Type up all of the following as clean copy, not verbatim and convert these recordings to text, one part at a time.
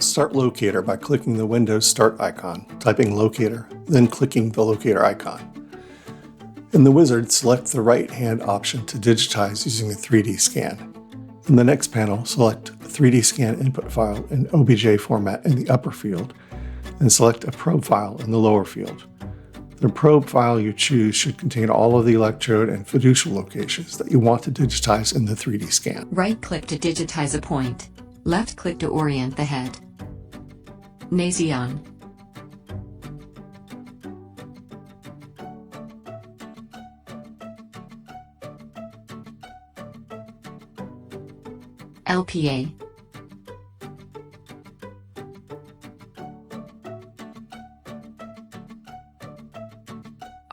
Start Locator by clicking the Windows Start icon, typing Locator, then clicking the Locator icon. In the wizard, select the right-hand option to digitize using the 3D scan. In the next panel, select a 3D scan input file in OBJ format in the upper field, and select a probe file in the lower field. The probe file you choose should contain all of the electrode and fiducial locations that you want to digitize in the 3D scan. Right-click to digitize a point. Left-click to orient the head. Nasion. LPA.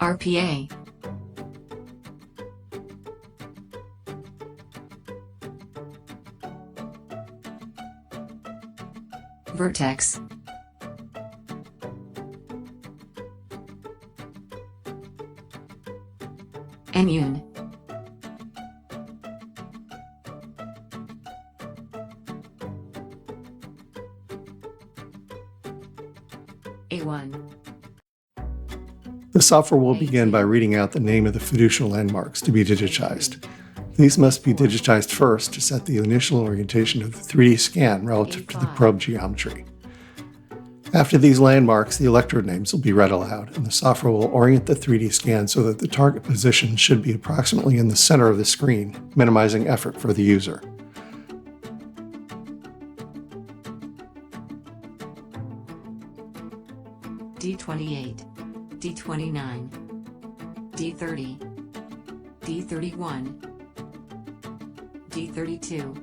RPA. Vertex. Immune. A1. The software will begin by reading out the name of the fiducial landmarks to be digitized. These must be digitized first to set the initial orientation of the 3D scan relative to the probe geometry. After these landmarks, the electrode names will be read aloud, and the software will orient the 3D scan so that the target position should be approximately in the center of the screen, minimizing effort for the user. D28, D29, D30, D31, D32,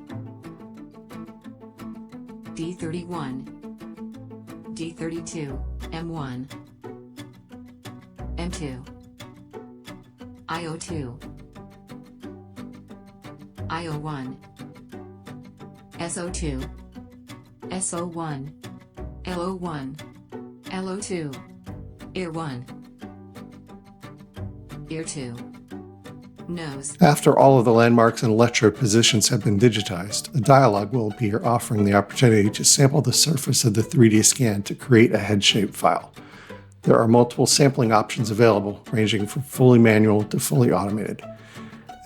D31, D32, M1, M2, IO2, IO1, SO2, SO1, LO1, LO2, Ear 1, Ear 2, Nose. After all of the landmarks and electrode positions have been digitized, a dialog will appear offering the opportunity to sample the surface of the 3D scan to create a head shape file. There are multiple sampling options available, ranging from fully manual to fully automated.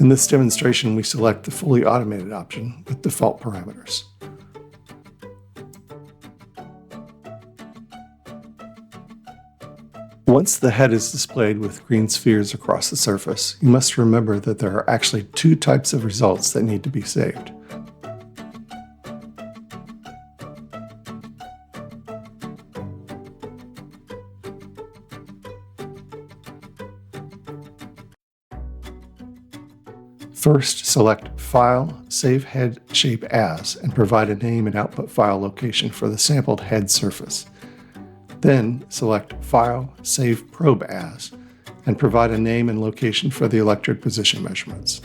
In this demonstration, we select the fully automated option with default parameters. Once the head is displayed with green spheres across the surface, you must remember that there are actually two types of results that need to be saved. First, select File, Save Head Shape As, and provide a name and output file location for the sampled head surface. Then select File, Save Probe As, and provide a name and location for the electrode position measurements.